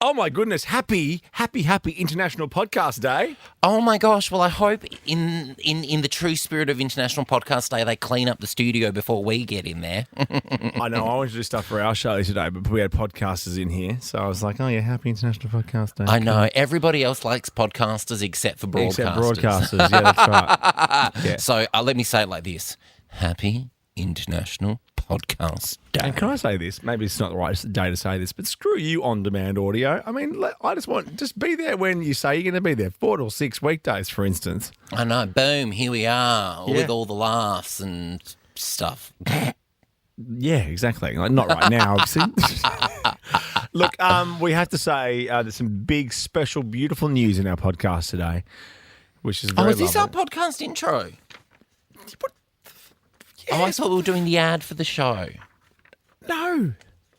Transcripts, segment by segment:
Oh my goodness, happy International Podcast Day. Oh my gosh, well I hope in the true spirit of International Podcast Day they clean up the studio before we get in there. I know, I wanted to do stuff for our show today, but we had podcasters in here, so I was like, oh yeah, happy International Podcast Day. I know, everybody else likes podcasters except for broadcasters. Except broadcasters, yeah, that's right. Yeah. So let me say it like this. Happy International Podcast Day. And can I say this? Maybe it's not the right day to say this, but screw you on-demand audio. I mean, I just be there when you say you're going to be there, 4 or 6 weekdays, for instance. I know, boom, here we are with all the laughs and stuff. Yeah, exactly. Like, not right now, obviously. Look, we have to say there's some big, special, beautiful news in our podcast today, which is very is this lovely. our podcast intro? Oh, I thought we were doing the ad for the show. No.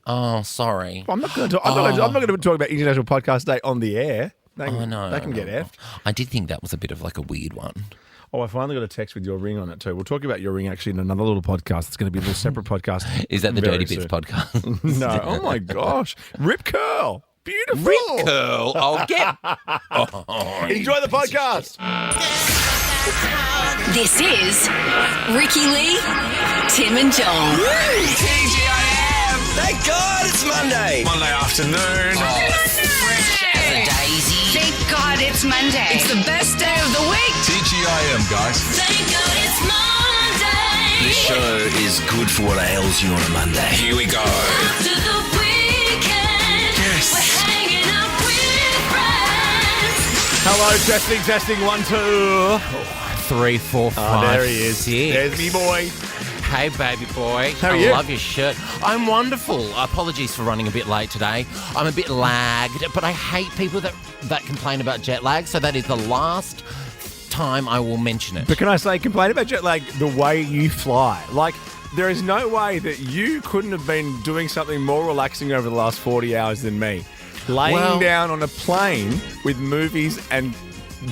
Oh, sorry. I'm not going to talk about International Podcast Day on the air. They can get effed. I did think that was a bit of like a weird one. Oh, I finally got a text with your ring on it too. We'll talk about your ring actually in another little podcast. It's going to be a little separate podcast. Is that the very Dirty Bits soon. podcast? No. Oh my gosh. Rip curl. Beautiful. Rip curl. I'll get. Enjoy the podcast. This is Ricky Lee, Tim and Joel. TGIM! Thank God it's Monday. Monday afternoon. Fresh as a daisy. Thank God it's Monday. It's the best day of the week. TGIM, guys. Thank God it's Monday. This show is good for what ails you on a Monday. Here we go. After the weekend, Yes. we're hanging out with friends. Hello, testing, 1, 2. 3, 4, 5. Oh, there he is. 6. There's me boy. Hey, baby boy. How are I you? love your shirt. I'm wonderful. Apologies for running a bit late today. I'm a bit lagged, but I hate people that complain about jet lag, so that is the last time I will mention it. But can I say, complain about jet lag the way you fly. Like, there is no way that you couldn't have been doing something more relaxing over the last 40 hours than me. Laying down on a plane with movies and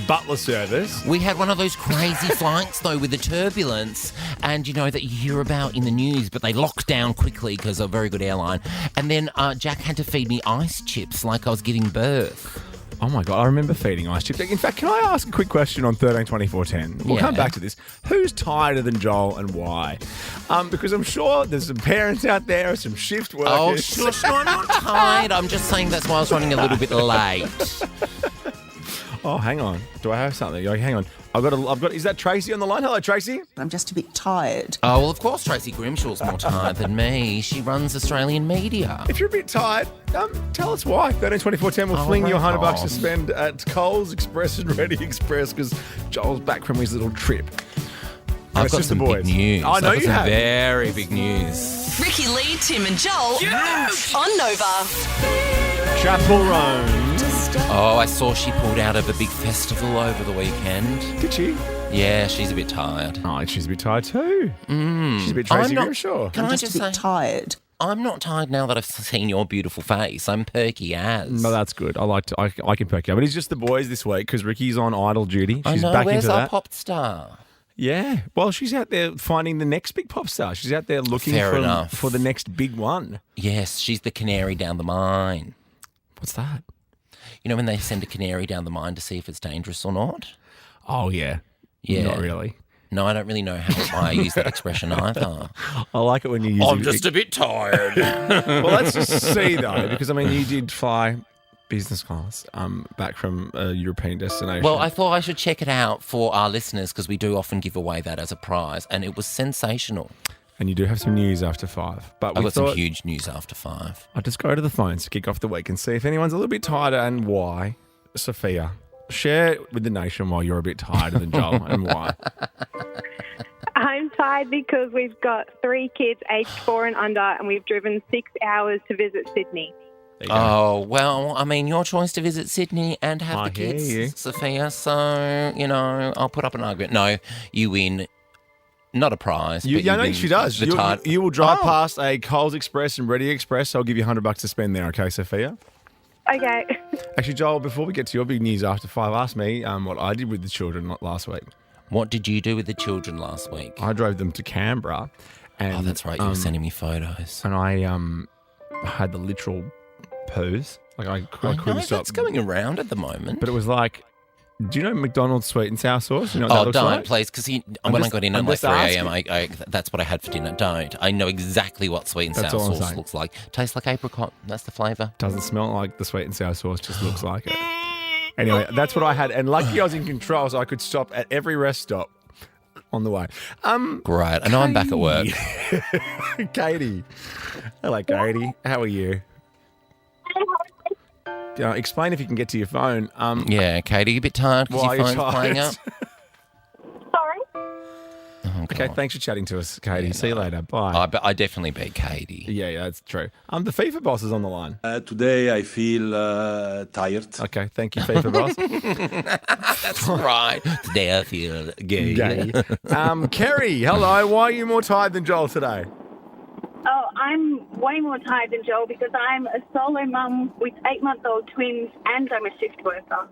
butler service. We had one of those crazy flights, though, with the turbulence, and you know that you hear about in the news, but they locked down quickly because they're a very good airline. And then Jack had to feed me ice chips like I was giving birth. Oh my God, I remember feeding ice chips. In fact, can I ask a quick question on 13 24 10? We'll come back to this. Who's tireder than Joel and why? Because I'm sure there's some parents out there, some shift workers. Oh, shush, no, I'm not tired. I'm just saying that's why I was running a little bit late. Oh, hang on. Do I have something? Hang on. I've got. Is that Tracy on the line? Hello, Tracy. I'm just a bit tired. Oh, well, of course Tracy Grimshaw's more tired than me. She runs Australian media. If you're a bit tired, tell us why. 13 24 10 will fling you $100 to spend at Coles Express and Ready Express because Joel's back from his little trip. I've got some big news. I know I've got you some have. very big news. Ricky Lee, Tim and Joel on Nova. Chapel Roan. Oh, I saw she pulled out of a big festival over the weekend. Did she? Yeah, she's a bit tired. Oh, she's a bit tired too. She's a bit Tracy Grimshaw. Can I'm I just just a bit say, tired. I'm not tired now that I've seen your beautiful face. I'm perky as. No, that's good. I can perk you up. But it's just the boys this week because Ricky's on idol duty. I She's know, back where's into our that. pop star? Yeah. Well, she's out there finding the next big pop star. She's out there looking Fair enough. for the next big one. Yes, she's the canary down the mine. What's that? You know when they send a canary down the mine to see if it's dangerous or not? Oh, yeah. Yeah. Not really. No, I don't really know why I use that expression either. I like it when you use I'm it. just a bit tired. Well, let's just see, though, because, I mean, you did fly business class back from a European destination. Well, I thought I should check it out for our listeners because we do often give away that as a prize, and it was sensational. And you do have some news after 5. But I've we got some thought huge news after 5. I'll just go to the phones to kick off the week and see if anyone's a little bit tired and why. Sophia, share it with the nation why you're a bit tired than Joel and why. I'm tired because we've got 3 kids aged 4 and under, and we've driven 6 hours to visit Sydney. There you go. Oh, well, I mean, your choice to visit Sydney and have I the hear kids, you. Sophia, so, you know, I'll put up an argument. No, you win. Not a prize. But Yeah, you no, win she does. the tired- You will drive Oh. past a Coles Express and Ready Express. I'll give you $100 to spend there, okay, Sophia? Okay. Actually, Joel, before we get to your big news after 5, ask me what I did with the children last week. What did you do with the children last week? I drove them to Canberra. And, Oh, that's right. You were sending me photos. And I had the literal poos Like I I couldn't know stop. that's going around at the moment. But it was like, do you know McDonald's sweet and sour sauce? You know what that Oh, looks don't, like? please, because when I got in at I'm like just 3 a.m., that's what I had for dinner. Don't. I know exactly what sweet and That's sour all I'm sauce saying. looks like. Tastes like apricot. That's the flavour. Doesn't smell like the sweet and sour sauce, just looks like it. Anyway, that's what I had. And lucky I was in control, so I could stop at every rest stop on the way. Great. I know I'm back at work. Katy. Hello, Katy. How are you? Explain if you can get to your phone. Yeah, Katy, you a bit tired because Why your are you phone's playing up? tired? Sorry? Oh, Okay, God. thanks for chatting to us, Katy. See you later. Bye. I definitely beat Katy. Yeah, that's true. The FIFA boss is on the line. Today I feel tired. Okay, thank you, FIFA boss. That's right. Today I feel gay. Gay. Kerry, hello. Why are you more tired than Joel today? Oh, I'm way more tired than Joel because I'm a solo mum with 8-month-old twins and I'm a shift worker.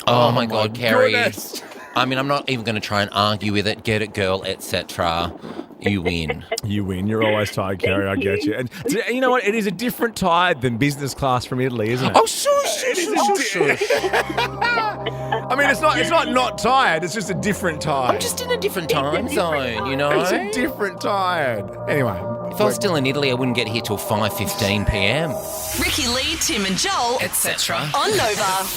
Oh, my God, Kerry. Goodness. I mean, I'm not even going to try and argue with it. Get it, girl, etc. You win. You win. You're always tired, Kerry. I get you. And you know what? It is a different tired than business class from Italy, isn't it? Oh, shush. I mean, it's not tired. It's just a different tired. I'm just in a different time zone, you know? It's a different tired. Anyway. If I was still in Italy, I wouldn't get here till 5:15 p.m. Ricky Lee, Tim and Joel, etc. on Nova.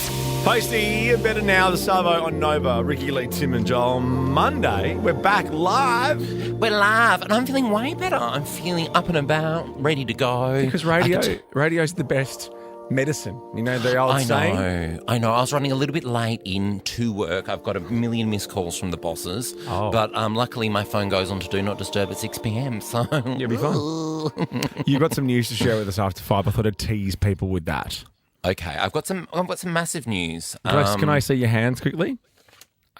Posty, better now, the Savo on Nova. Ricky Lee, Tim and Joel. Monday, we're back live. We're live, and I'm feeling way better. I'm feeling up and about, ready to go. Because radio's the best medicine. You know the old saying? I know. I was running a little bit late into work. I've got a million missed calls from the bosses. Oh. But luckily my phone goes on to Do Not Disturb at 6 p.m. So You'll be fine. You've got some news to share with us after 5. I thought I'd tease people with that. Okay, I've got some massive news. Can I see your hands quickly?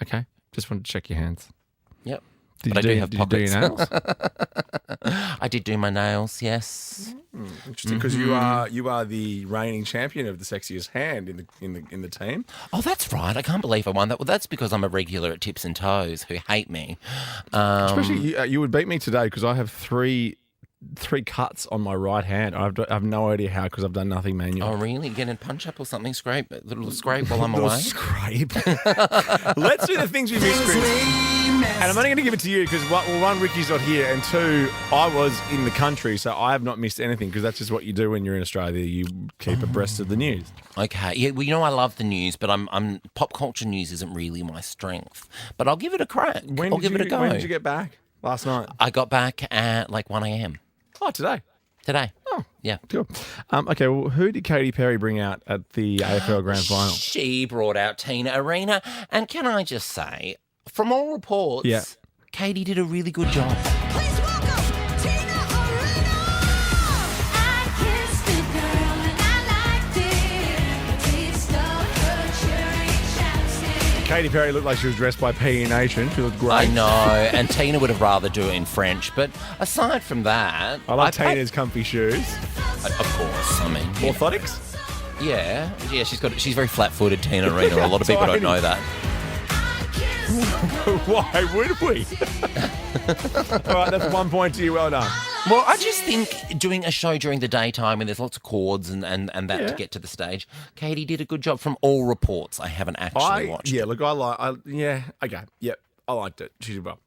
Okay. Just wanted to check your hands. Yep. Did But you I do have your pockets. nails? I did do my nails, yes. Interesting, because you are the reigning champion of the sexiest hand in the team. Oh, that's right. I can't believe I won that. Well, that's because I'm a regular at Tips and Toes who hate me. Especially you would beat me today because I have three cuts on my right hand. I have no idea how because I've done nothing manual. Oh, really? Get a punch up or something? Scrape? A little scrape while I'm Little away? scrape. Let's do the things we missed, Chris. And I'm only going to give it to you because, one, Ricky's not here, and two, I was in the country, so I have not missed anything because that's just what you do when you're in Australia. You keep abreast of the news. Okay. Yeah, well, you know I love the news, but I'm pop culture news isn't really my strength. But I'll give it a crack. I'll give it a go. When did you get back? Last night? I got back at like 1 a.m. Oh, today. today. Oh, Yeah. cool. Okay, well, who did Katy Perry bring out at the AFL Grand Final? She brought out Tina Arena. And can I just say, from all reports, Yeah. Katy did a really good job. Please welcome Tina Arena. I kissed the girl and I liked it. Taste of her cherry chapstick. Katy Perry looked like she was dressed by PE Nation. She looked great. I know, and Tina would have rather do it in French. But aside from that, I like Tina's comfy shoes. Of course, I mean, you know. Orthotics? Yeah, she's very flat-footed, Tina Arena. A lot of people don't know that. Why would we? All right, that's 1 point to you. Well done. Well, I just think doing a show during the daytime when there's lots of chords and that Yeah. to get to the stage, Katy did a good job from all reports. I haven't actually watched. Yeah, look, okay. Yep, I liked it. She did well.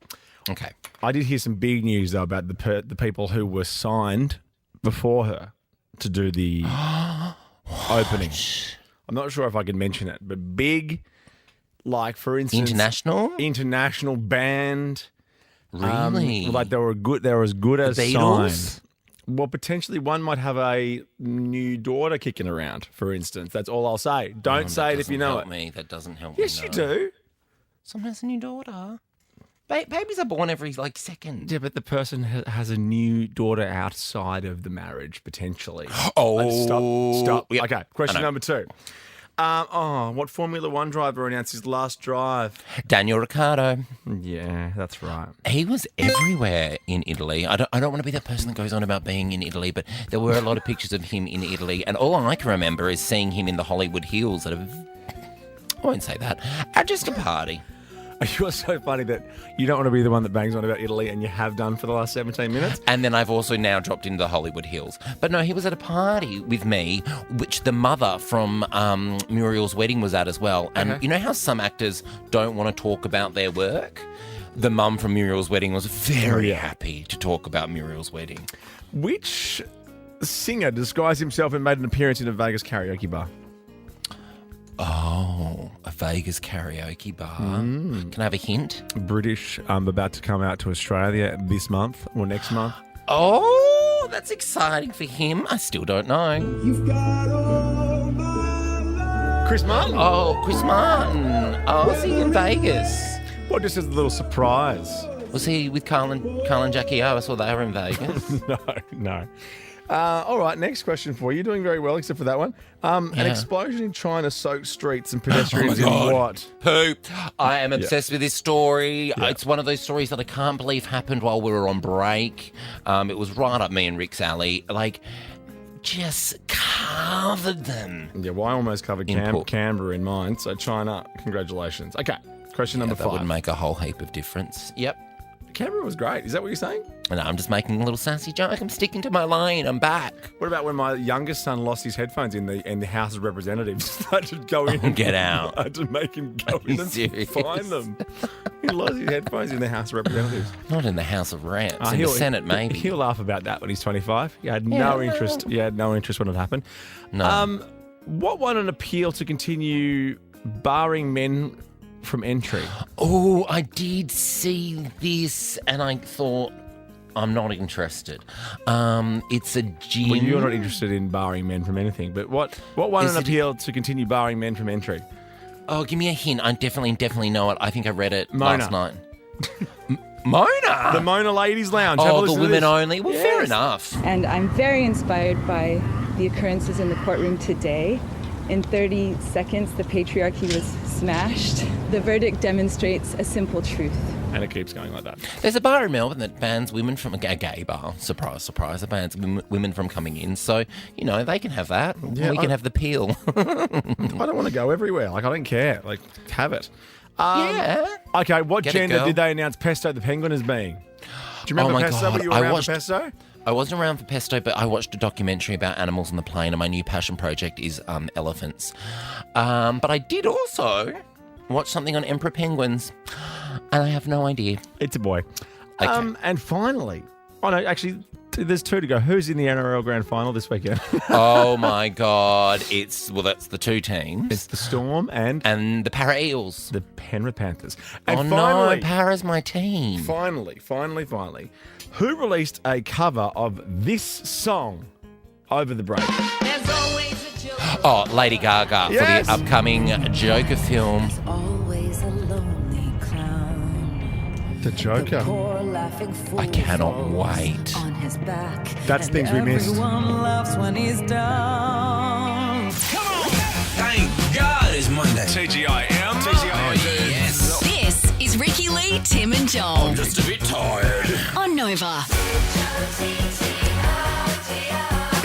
Okay. I did hear some big news, though, about the people who were signed before her to do the opening. I'm not sure if I can mention it, but big, like, for instance... International band. Really? Like, they were as good as Beatles? signed. Well, potentially one might have a new daughter kicking around, for instance. That's all I'll say. Don't say it if you know it. That doesn't help me. Yes, you no. do. Someone has a new daughter. Babies are born every, second. Yeah, but the person has a new daughter outside of the marriage, potentially. Oh. Stop. Yeah, Okay, I question know. number 2. What Formula One driver announced his last drive? Daniel Ricciardo. Yeah, that's right. He was everywhere in Italy. I don't want to be that person that goes on about being in Italy, but there were a lot of pictures of him in Italy, and all I can remember is seeing him in the Hollywood Hills at I won't say that, at just a party. You're so funny that you don't want to be the one that bangs on about Italy, and you have done for the last 17 minutes. And then I've also now dropped into the Hollywood Hills. But no, he was at a party with me, which the mother from Muriel's wedding was at as well. And you know how some actors don't want to talk about their work? The mum from Muriel's wedding was very happy to talk about Muriel's wedding. Which singer disguised himself and made an appearance in a Vegas karaoke bar? Oh, a Vegas karaoke bar. Can I have a hint? British, about to come out to Australia this month or next month. Oh, that's exciting for him. I still don't know. Chris Martin? Oh, Chris Martin. Oh, is he in Vegas? Well, just as a little surprise. Was he with Carl and Jackie O? I saw they were in Vegas. No. All right, next question for you. You're doing very well, except for that one. An explosion in China soaked streets and pedestrians in what? Poop. I am obsessed with this story. It's one of those stories that I can't believe happened while we were on break. It was right up me and Rick's alley. Like, just covered them. Yeah, well, I almost covered Canberra in mine, so China, congratulations. Okay, question number 5. That would make a whole heap of difference. Yep. Canberra was great. Is that what you're saying? No, I'm just making a little sassy joke. I'm sticking to my lane. I'm back. What about when my youngest son lost his headphones in the House of Representatives? I had to go in and get out. I had to make him go in and find them. He lost his headphones in the House of Representatives. Not in the House of Rats. In the Senate, maybe. He'll laugh about that when he's 25. He had no interest. He had no interest when it happened. No. What won an appeal to continue barring men from entry? Oh, I did see this, and I thought, I'm not interested. It's a gym. Well, you're not interested in barring men from anything, but what won an appeal to continue barring men from entry? Oh, give me a hint. I definitely know it. I think I read it Mona. last night. Mona? The Mona Ladies Lounge. Have a Oh, the listen to women this. only? Well, fair enough. And I'm very inspired by the occurrences in the courtroom today. In 30 seconds, the patriarchy was smashed. The verdict demonstrates a simple truth. And it keeps going like that. There's a bar in Melbourne that bans women from a gay bar. Surprise, surprise. It bans women from coming in. So, you know, they can have that. Yeah, we can have the peel. I don't want to go everywhere. Like, I don't care. Like, have it. Yeah. Okay, what Get it, gender girl. did they announce Pesto the Penguin as being? Do you remember my Pesto? God. Were you I around watched- for Pesto? I wasn't around for Pesto, but I watched a documentary about animals on the plane, and my new passion project is elephants. But I did also watch something on emperor penguins, and I have no idea. It's a boy. Okay. And finally, oh no, actually, there's 2 to go. Who's in the NRL Grand Final this weekend? Oh my God! That's the 2 teams. It's the Storm and the Para Eels. the Penrith Panthers. And Oh finally, no, Para's my team. Finally, who released a cover of this song over the break? Oh, Lady Gaga Yes. for the upcoming Joker film. Always a lonely clown. The Joker. Poor laughing fool I cannot wait. on his back. That's And things we missed. Everyone laughs when he's down. Thank God it's Monday. TGIM. Oh, yes. This is Ricky Lee, Tim and Joel Just a bit tired. on Nova.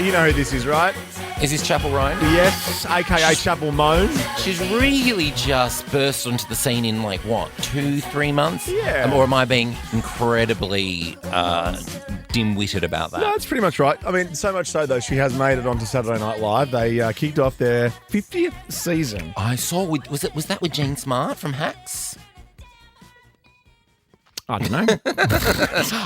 You know who this is, right? Is this Chapel Roan? Yes, a.k.a. Chapel Moan. She's really just burst onto the scene in 2-3 months? Yeah. Or am I being incredibly dim-witted about that? No, that's pretty much right. I mean, so much so, though, she has made it onto Saturday Night Live. They kicked off their 50th season. I saw, was that with Jean Smart from Hacks? I don't know.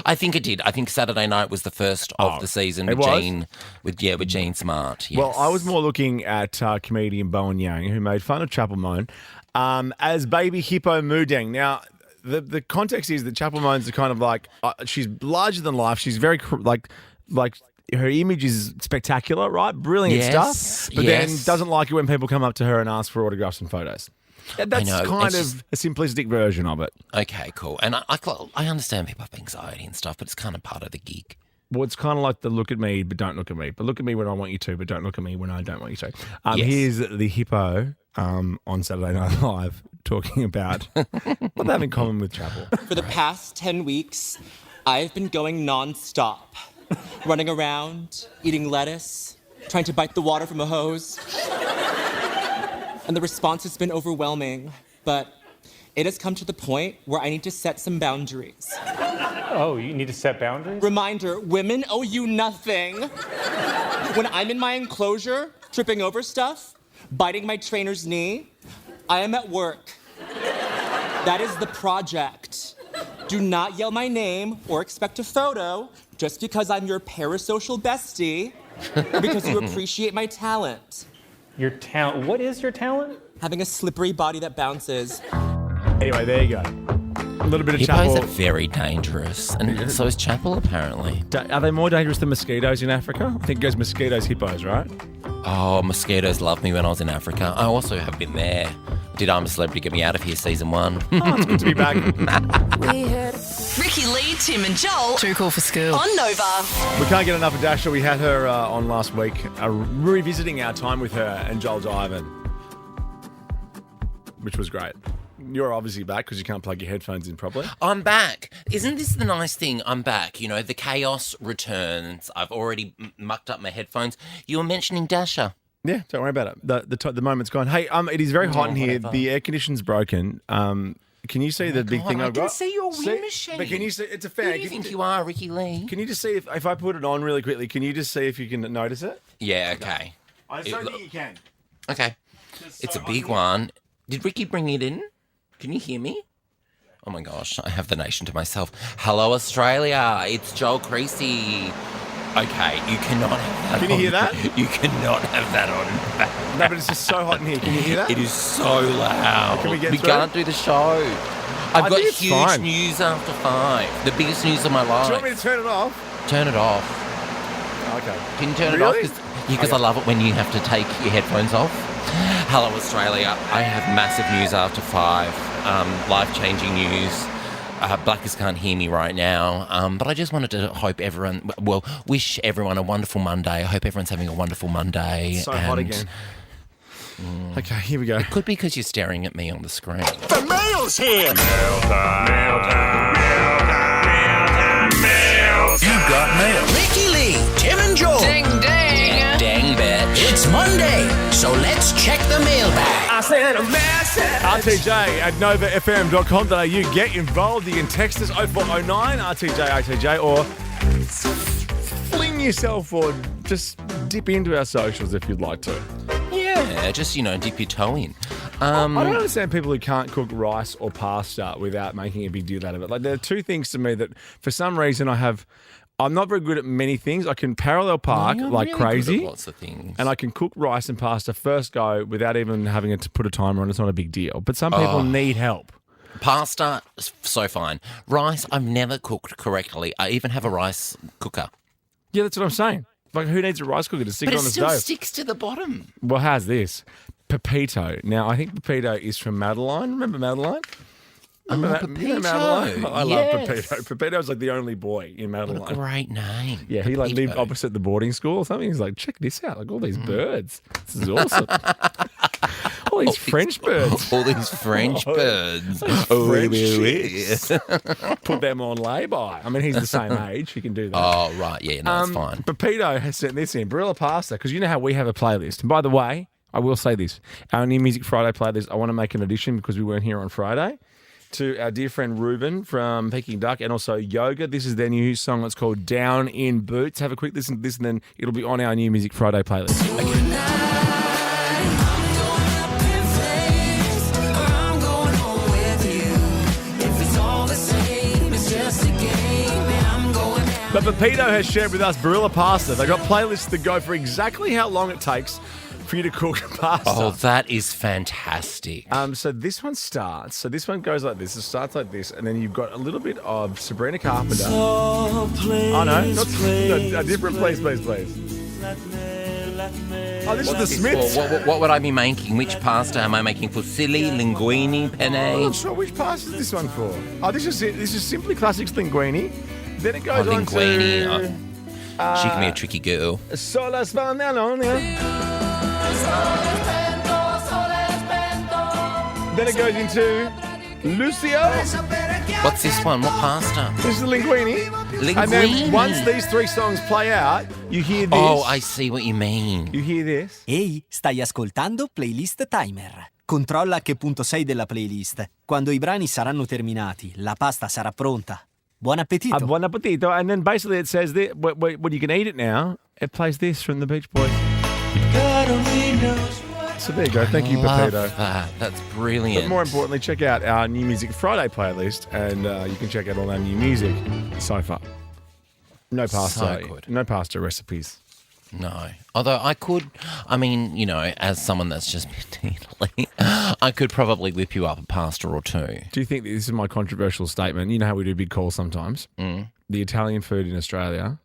I think it did. I think Saturday Night was the first of the season it with was? with Jean Smart. Yes. Well, I was more looking at comedian Bowen Yang, who made fun of Chapel Moan, as Baby Hippo Moodang. Now, the context is that Chapel Moan's kind of like, she's larger than life. She's very, like her image is spectacular, right? Brilliant stuff. But then doesn't like it when people come up to her and ask for autographs and photos. That's know, kind it's of a simplistic version of it. Okay, cool. And I understand people have anxiety and stuff, but it's kind of part of the gig. Well, it's kind of like the look at me, but don't look at me. But look at me when I want you to, but don't look at me when I don't want you to. Yes. Here's the hippo on Saturday Night Live talking about what they have in common with Chapel. For the past 10 weeks, I've been going non-stop. Running around, eating lettuce, trying to bite the water from a hose. And the response has been overwhelming, but it has come to the point where I need to set some boundaries. Oh, you need to set boundaries? Reminder, women owe you nothing. When I'm in my enclosure, tripping over stuff, biting my trainer's knee, I am at work. That is the project. Do not yell my name or expect a photo just because I'm your parasocial bestie or because you appreciate my talent. Your talent? What is your talent? Having a slippery body that bounces. Anyway, there you go. A little bit of Hippos Chapel. are very dangerous, and so is Chapel, apparently. Are they more dangerous than mosquitoes in Africa? I think it goes mosquitoes, hippos, right? Oh, mosquitoes loved me when I was in Africa. I also have been there. Did I'm a Celebrity Get Me Out of Here season 1. Oh, it's good to be back. Ricky Lee, Tim and Joel. Too cool for school. On Nova. We can't get enough of Dasha. We had her on last week, revisiting our time with her and Joel Divan, which was great. You're obviously back because you can't plug your headphones in properly. I'm back. Isn't this the nice thing? I'm back. You know, the chaos returns. I've already mucked up my headphones. You were mentioning Dasha. Yeah, don't worry about it. The moment's gone. Hey, it is very hot in here. whatever. The air conditioning's broken. Can you see the big thing I've got? I can see your wind machine. But can you see? It's a Who fan. do you think you are, Ricky Lee? Can you just see if I put it on really quickly? Can you just see if you can notice it? Yeah, okay. I don't think you can. Okay. It's a big one. Did Ricky bring it in? Can you hear me? Oh my gosh, I have the nation to myself. Hello, Australia. It's Joel Creasy. Okay, you cannot have that Can you on. hear that? You cannot have that on. No, but it's just so hot in here. Can you hear that? It is so loud. Can we get through? can't do the show. I've got think it's huge fine. news after 5. The biggest news of my Do life. you want me to turn it off? Turn it off. Okay. Can you turn it Really? off? Because I love it when you have to take your headphones off. Hello, Australia. I have massive news after 5. Life-changing news. Blackers can't hear me right now, but I just wanted to wish everyone a wonderful Monday. I hope everyone's having a wonderful Monday. So hot again. Okay, here we go. Could be because you're staring at me on the screen. The mail's here. You've got mail. Ricky Lee, Tim and Joel. Ding, ding. Dang, bitch. It's Monday, so let's check the mailbag. I said a message. RTJ at novafm.com.au. Get involved. You can text us 0409 RTJ or fling yourself or just dip into our socials if you'd like to. Yeah, just, dip your toe in. I don't understand people who can't cook rice or pasta without making a big deal out of it. Like, there are two things to me that for some reason I'm not very good at many things. I can parallel park You're like really crazy. good at lots of things. And I can cook rice and pasta first go without even having to put a timer on. It's not a big deal. But some people need help. Pasta, so fine. Rice, I've never cooked correctly. I even have a rice cooker. Yeah, that's what I'm saying. Like, who needs a rice cooker to stick But it it on the still stove? sticks to the bottom. Well, how's this? Pepito. Now, I think Pepito is from Madeline. Remember Madeline? Remember Pepito. Madeline? I love Yes. Pepito. Pepito's like the only boy in Madeline. What a great name. Yeah, he like Pepito. lived opposite the boarding school or something. He's like, check this out. Like all these birds. This is awesome. all these French birds. All these French birds. French chicks. Put them on lay-by. I mean, he's the same age. He can do that. Oh, right. Yeah, no, it's fine. Pepito has sent this in. Barilla pasta, because you know how we have a playlist. And by the way, I will say this. Our New Music Friday playlist, I want to make an addition because we weren't here on Friday, to our dear friend Ruben from Peking Duck and also Yoga. This is their new song. It's called Down in Boots. Have a quick listen to this and then it'll be on our New Music Friday playlist. But Pepito has shared with us Barilla pasta. They've got playlists that go for exactly how long it takes for you to cook pasta. Oh, that is fantastic. So this one starts. So this one goes like this. It starts like this, and then you've got a little bit of Sabrina Carpenter. Oh no, not a different place. Oh, this is the Smiths. What would I be making? Which pasta am I making? Fusilli, linguine, I'm penne? not sure which pasta is this one for. Oh, this is Simply Classics linguine. Then it goes on linguine. to She can be a tricky girl. Sola Spagnola. Then it goes into Lucio. What's this one? What pasta? This is linguine. And then once these three songs play out, you hear this. Oh, I see what you mean. You hear this. Ehi, stai ascoltando Playlist Timer. Controlla a che punto sei della playlist. Quando I brani saranno terminati, la pasta sarà pronta. Buon appetito. Buon appetito. And then basically it says that when you can eat it now, it plays this from the Beach Boys. God only knows. So there you go. Thank you, Love Pepito. that. That's brilliant. But more importantly, check out our New Music Friday playlist, and you can check out all our new music so far. No pasta. So good. No pasta recipes. No. Although as someone that's just been to Italy, I could probably whip you up a pasta or two. Do you think that this is my controversial statement? You know how we do big calls sometimes? Mm. The Italian food in Australia,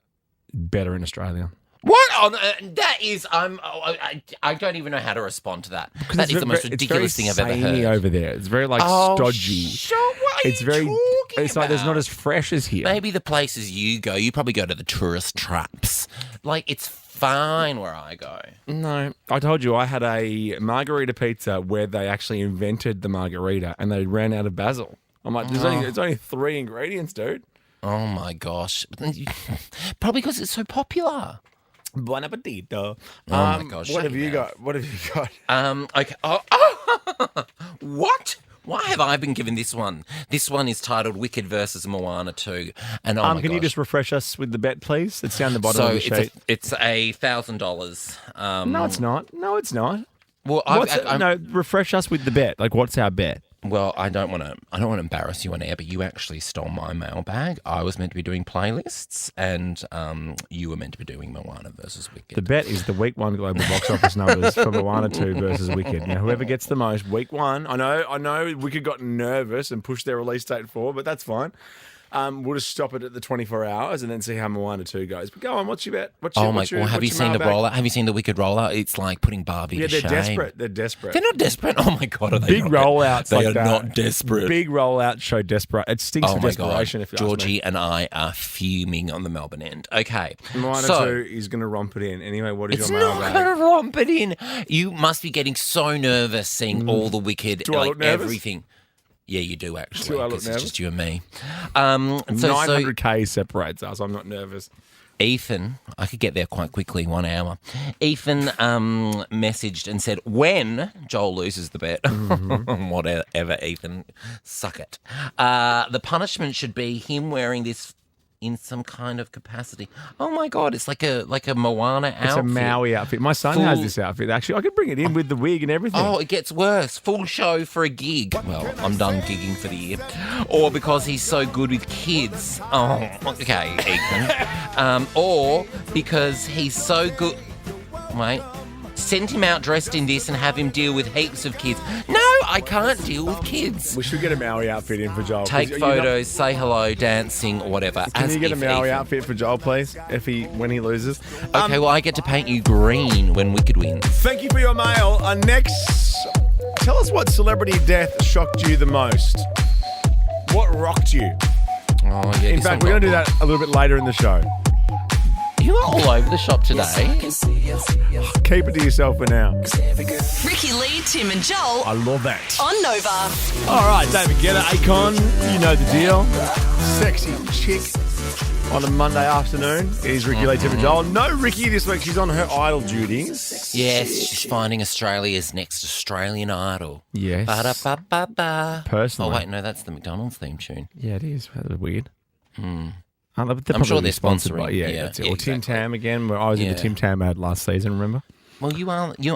better in Australia. What on that is? I don't even know how to respond to that. That is the most ridiculous thing I've ever heard. Over there, it's very stodgy. Sure, what are It's you very. talking It's like there's not about? as fresh as here. Maybe the places you go, you probably go to the tourist traps. Like it's fine where I go. No, I told you I had a margarita pizza where they actually invented the margarita and they ran out of basil. I'm like, it's only 3 ingredients, dude. Oh my gosh! Probably because it's so popular. Buon appetito. Oh my gosh! What shut have your you mouth. got? What have you got? Okay. What? Why have I been given this one? This one is titled Wicked versus Moana 2. And oh my Can you gosh. just refresh us with the bet, please? It's down the bottom of the sheet. It's $1,000. No, it's not. No, it's not. Well, refresh us with the bet. Like, what's our bet? Well, I don't want to embarrass you on air, but you actually stole my mailbag. I was meant to be doing playlists, and you were meant to be doing Moana versus Wicked. The bet is the week 1 global box office numbers for Moana 2 versus Wicked. Now, whoever gets the most, week 1. I know. Wicked got nervous and pushed their release date forward, but that's fine. We'll just stop it at the 24 hours and then see how Moana 2 goes. But go on, what's your bet? Have you seen the roller? Have you seen the Wicked roller? It's like putting Barbie to shame. They're desperate. They're not desperate. Oh my God, are they big not? rollouts They like are that. not desperate. Big rollouts show desperate. It stinks Oh of my desperation. God, If you ask me. Georgie and I are fuming on the Melbourne end. Okay, Moana 2 is going to romp it in. Anyway, what is it's your not mailbag? going to romp it in. You must be getting so nervous seeing all the Wicked, Do I look nervous? everything. Yeah, you do actually. Do I look 'cause it's nervous? just you and me. 900K separates us. I'm not nervous. Ethan, I could get there quite quickly, 1 hour. Ethan messaged and said, when Joel loses the bet, whatever, Ethan, suck it. The punishment should be him wearing this in some kind of capacity. Oh my God, it's like a Moana outfit. It's a Maui outfit. My son has this outfit. Actually, I could bring it in with the wig and everything. Oh, it gets worse. Full show for a gig. Well, I'm done gigging for the year. Or because he's so good with kids. Oh, okay, Ethan. Or because he's so good. Wait. Send him out dressed in this and have him deal with heaps of kids. No, I can't deal with kids. We should get a Maui outfit in for Joel. Take photos, say hello, dancing, or whatever. Can you get a Maui outfit for Joel, please? When he loses. Okay, well, I get to paint you green when Wicked wins. Thank you for your mail. Next, tell us what celebrity death shocked you the most. What rocked you? Oh, yeah. In fact, we're going to do that a little bit later in the show. You are all over the shop today. Keep it to yourself for now. Ricky Lee, Tim and Joel I love that. on Nova. All right, David Guetta, Akon, you know the deal. Sexy chick on a Monday afternoon is Ricky Lee, Tim and Joel. No Ricky this week. She's on her idol duties. Yes, she's finding Australia's next Australian idol. Yes. Ba-da-ba-ba-ba. Personally. Oh, wait, no, that's the McDonald's theme tune. Yeah, it is. That was weird. I'm I'm sure they're sponsoring. by, that's it. Or Tim exactly. Tam again, where I was in the Tim Tam ad last season, remember? Well,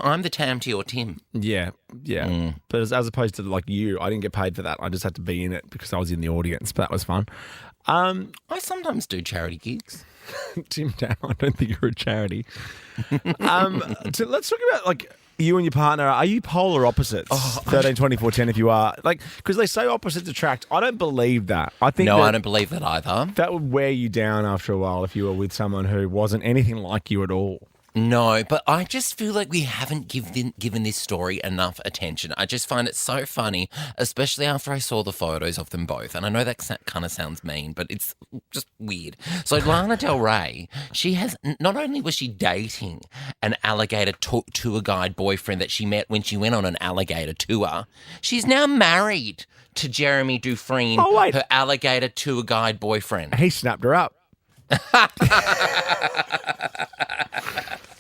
I'm the Tam to your Tim. Yeah. But as opposed to like you, I didn't get paid for that. I just had to be in it because I was in the audience, but that was fun. I sometimes do charity gigs. Tim Tam, I don't think you're a charity. So let's talk about like you and your partner. Are you polar opposites? 13, 24, 10 if you are. Like, because they say opposites attract. I don't believe that. I think I don't believe that either. That would wear you down after a while if you were with someone who wasn't anything like you at all. No, but I just feel like we haven't given this story enough attention. I just find it so funny, especially after I saw the photos of them both. And I know that kind of sounds mean, but it's just weird. So Lana Del Rey, not only was she dating an alligator tour guide boyfriend that she met when she went on an alligator tour, she's now married to Jeremy Dufresne, her alligator tour guide boyfriend. He snapped her up.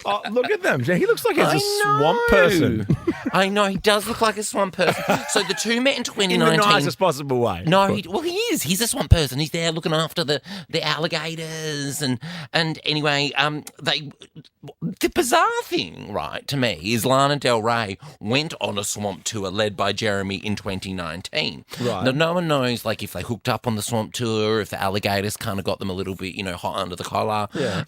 Oh, look at them. He looks like he's I a swamp person. I know, he does look like a swamp person. So the two met in 2019. In the nicest possible way. No, he is. He's a swamp person. He's there looking after the alligators and anyway, the bizarre thing, right, to me is Lana Del Rey went on a swamp tour led by Jeremy in 2019. Right. Now, no one knows, like, if they hooked up on the swamp tour, if the alligators kind of got them a little bit, hot under the collar. Yeah.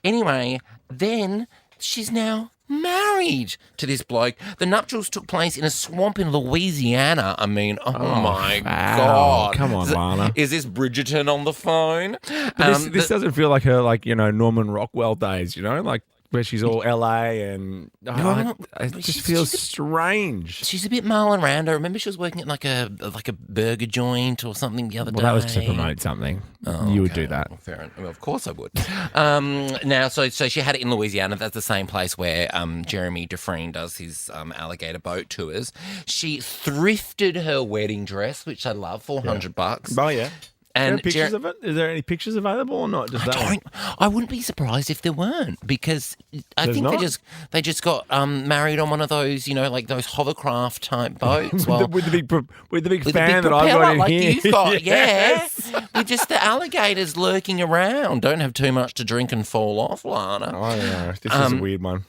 Anyway, then she's now married to this bloke. The nuptials took place in a swamp in Louisiana. I mean, oh my God. Come on, Lana. Is this Bridgerton on the phone? But this doesn't feel like her, Norman Rockwell days, like where she's all LA and it just feels strange. She's a bit Marlon Rando. Remember she was working at like a burger joint or something the other day? Well, that was to promote something. You would do that. Well, fair enough. Well, of course I would. Now, so she had it in Louisiana. That's the same place where Jeremy Dufresne does his alligator boat tours. She thrifted her wedding dress, which I love, $400. Oh, yeah. And pictures of it? Is there any pictures available or not? I wouldn't be surprised if there weren't, because I think they just got married on one of those, like those hovercraft type boats. with the big fan that I've got in like here. You've got, Yes. with just the alligators lurking around. Don't have too much to drink and fall off, Lana. I know. This is a weird one.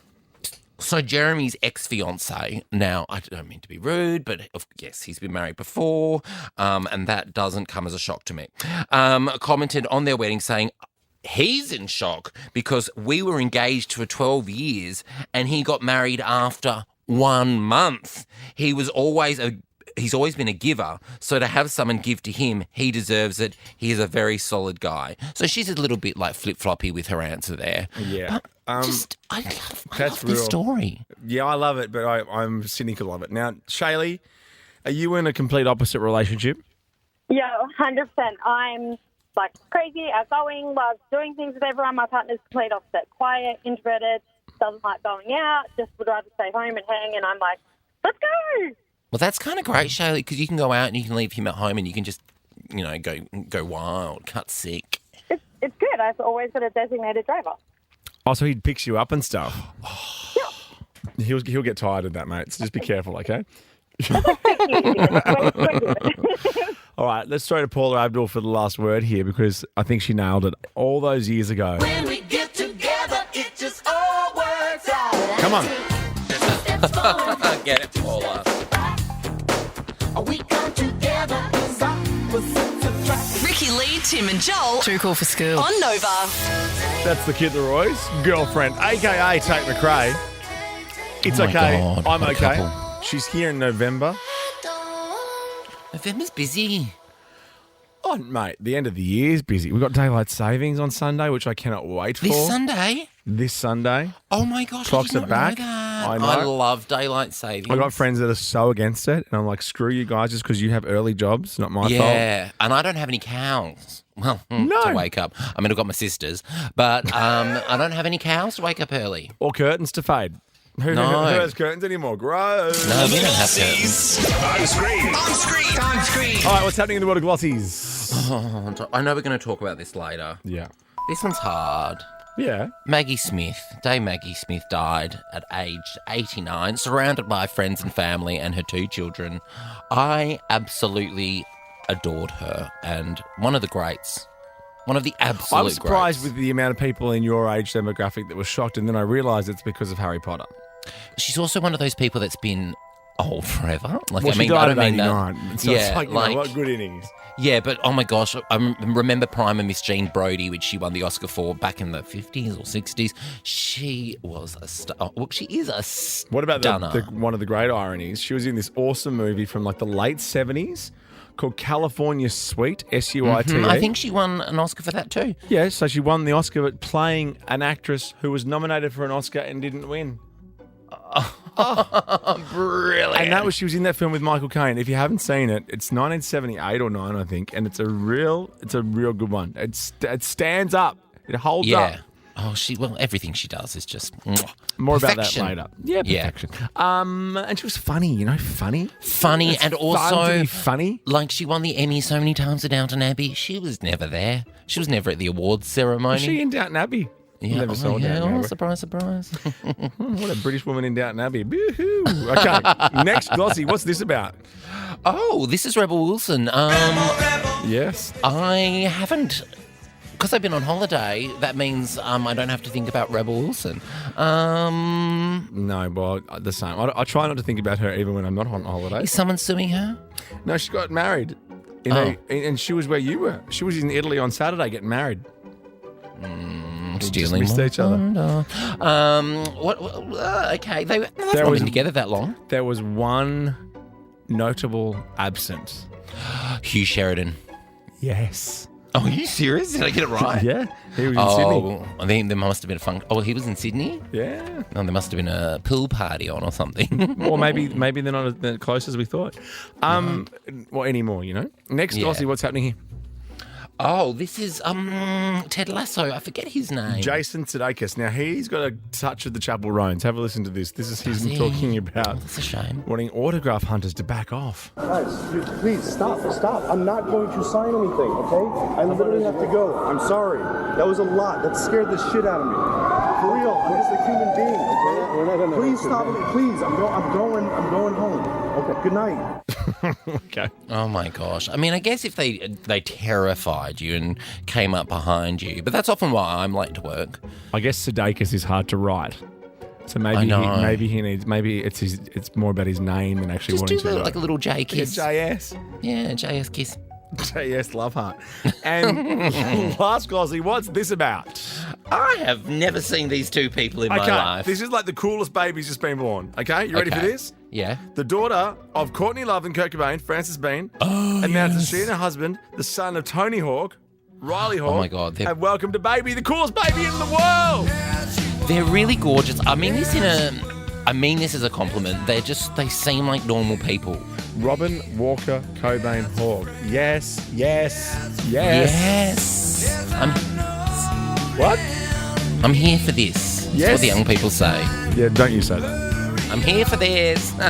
So Jeremy's ex-fiancée, now I don't mean to be rude, but yes, he's been married before, and that doesn't come as a shock to me, commented on their wedding saying, he's in shock because we were engaged for 12 years and he got married after 1 month. He's always been a giver, so to have someone give to him, he deserves it. He is a very solid guy. So she's a little bit like flip-floppy with her answer there. Yeah. I love this story. Yeah, I love it, but I'm cynical of it. Now, Shaylee, are you in a complete opposite relationship? Yeah, 100%. I'm like crazy, outgoing, loves doing things with everyone. My partner's complete opposite. Quiet, introverted, doesn't like going out, just would rather stay home and hang, and I'm like, let's go! Well, that's kind of great, Shaylee, because you can go out and you can leave him at home and you can just, go wild, cut sick. It's good. I've always got a designated driver. Oh, so he picks you up and stuff? Yeah. He'll get tired of that, mate, so just be careful, okay? All right, let's throw to Paula Abdul for the last word here because I think she nailed it all those years ago. When we get together, it just all works out. Come on. Get it, Paula. We come together as opposites attract. Ricky Lee, Tim and Joel. Too cool for school. On Nova. That's the Kid Leroy's girlfriend, a.k.a. Tate McRae. It's Oh my okay. God, I'm what a okay. couple. She's here in November. November's busy. Oh, mate, the end of the year is busy. We've got daylight savings on Sunday, which I cannot wait for. This Sunday? Oh my gosh, Clocks I are did not back. know that. I know. I love daylight savings. I got friends that are so against it, and I'm like, screw you guys, just because you have early jobs, not my fault. Yeah, and I don't have any cows. Well, to wake up. I mean, I've got my sisters, but I don't have any cows to wake up early. Or curtains to fade. Who has curtains anymore? Gross. No, we don't have curtains. On screen. All right, what's happening in the world of glossies? Oh, I know we're going to talk about this later. Yeah. This one's hard. Yeah. Maggie Smith died at age 89, surrounded by friends and family and her 2 children. I absolutely adored her and one of the greats. One of the absolute I was surprised greats. with the amount of people in your age demographic that were shocked, and then I realised it's because of Harry Potter. She's also one of those people that's been old forever. Like, Well, I mean, she died I don't at mean 89, that. so Yeah, it's like, what good innings. Yeah, but oh my gosh, I remember Prime and Miss Jean Brodie, which she won the Oscar for back in the 50s or 60s. She was a star. Well, she is a stunner. What about one of the great ironies? She was in this awesome movie from like the late 70s called California Suite, S-U-I-T-E. I think she won an Oscar for that too. Yeah, so she won the Oscar for playing an actress who was nominated for an Oscar and didn't win. Brilliant. And she was in that film with Michael Caine. If you haven't seen it, it's 1978 or 9, I think, and it's a real good one. It stands up. It holds up. Oh, everything she does is just More perfection. about that later. Yeah, perfection. And she was funny, funny. Funny, It's and fun also to be funny. Like, she won the Emmy so many times at Downton Abbey. She was never there. She was never at the awards ceremony. Was she in Downton Abbey? Yeah, Never saw Downton Abbey. surprise, surprise. What a British woman in Downton Abbey. Boo-hoo. Okay, next glossy. What's this about? Oh, this is Rebel Wilson. Yes. I haven't, because I've been on holiday, that means I don't have to think about Rebel Wilson. No, well, the same. I try not to think about her even when I'm not on holiday. Is someone suing her? No, she got married. And she was where you were. She was in Italy on Saturday getting married. Stealing missed each other. Okay, they've not been together that long. There was one notable absence. Hugh Sheridan. Yes. Oh, are you serious? Did I get it right? Yeah, he was in Sydney. I think there must have been a fun. Oh, he was in Sydney? Yeah. No, there must have been a pool party on or something. Or maybe they're not as close as we thought. Well, anymore, you know. Next, glossy, what's happening here? Oh, this is Ted Lasso. I forget his name. Jason Sudeikis. Now, he's got a touch of the Chapel Roans. Have a listen to this. This is him talking about that's a shame. wanting autograph hunters to back off. Guys, please stop. I'm not going to sign anything, okay? I literally have to go. I'm sorry. That was a lot. That scared the shit out of me. For real, I'm just a human being, okay? We're not gonna please stop me. Please, I'm going home. Okay, good night. Okay. Oh my gosh. I mean, I guess if they terrified you and came up behind you, but that's often why I'm late to work. I guess Sudeikis is hard to write. So maybe he needs it's more about his name than actually Just wanting do to like a little J kiss. Yeah, JS. Yeah, JS kiss. JS love heart. And last glossy, what's this about? I have never seen these two people in my life. This is like the coolest baby's just been born. Okay, you ready for this? Yeah. The daughter of Courtney Love and Kurt Cobain, Frances Bean, announced that she and her husband, the son of Tony Hawk, Riley Hawk, oh my God, have welcomed a baby, the coolest baby in the world. They're really gorgeous. I mean this as a compliment. They seem like normal people. Robin Walker Cobain Hawk. Yes. What? I'm here for this. That's Yes. what the young people say. Yeah, don't you say that. I'm here for this. Oh,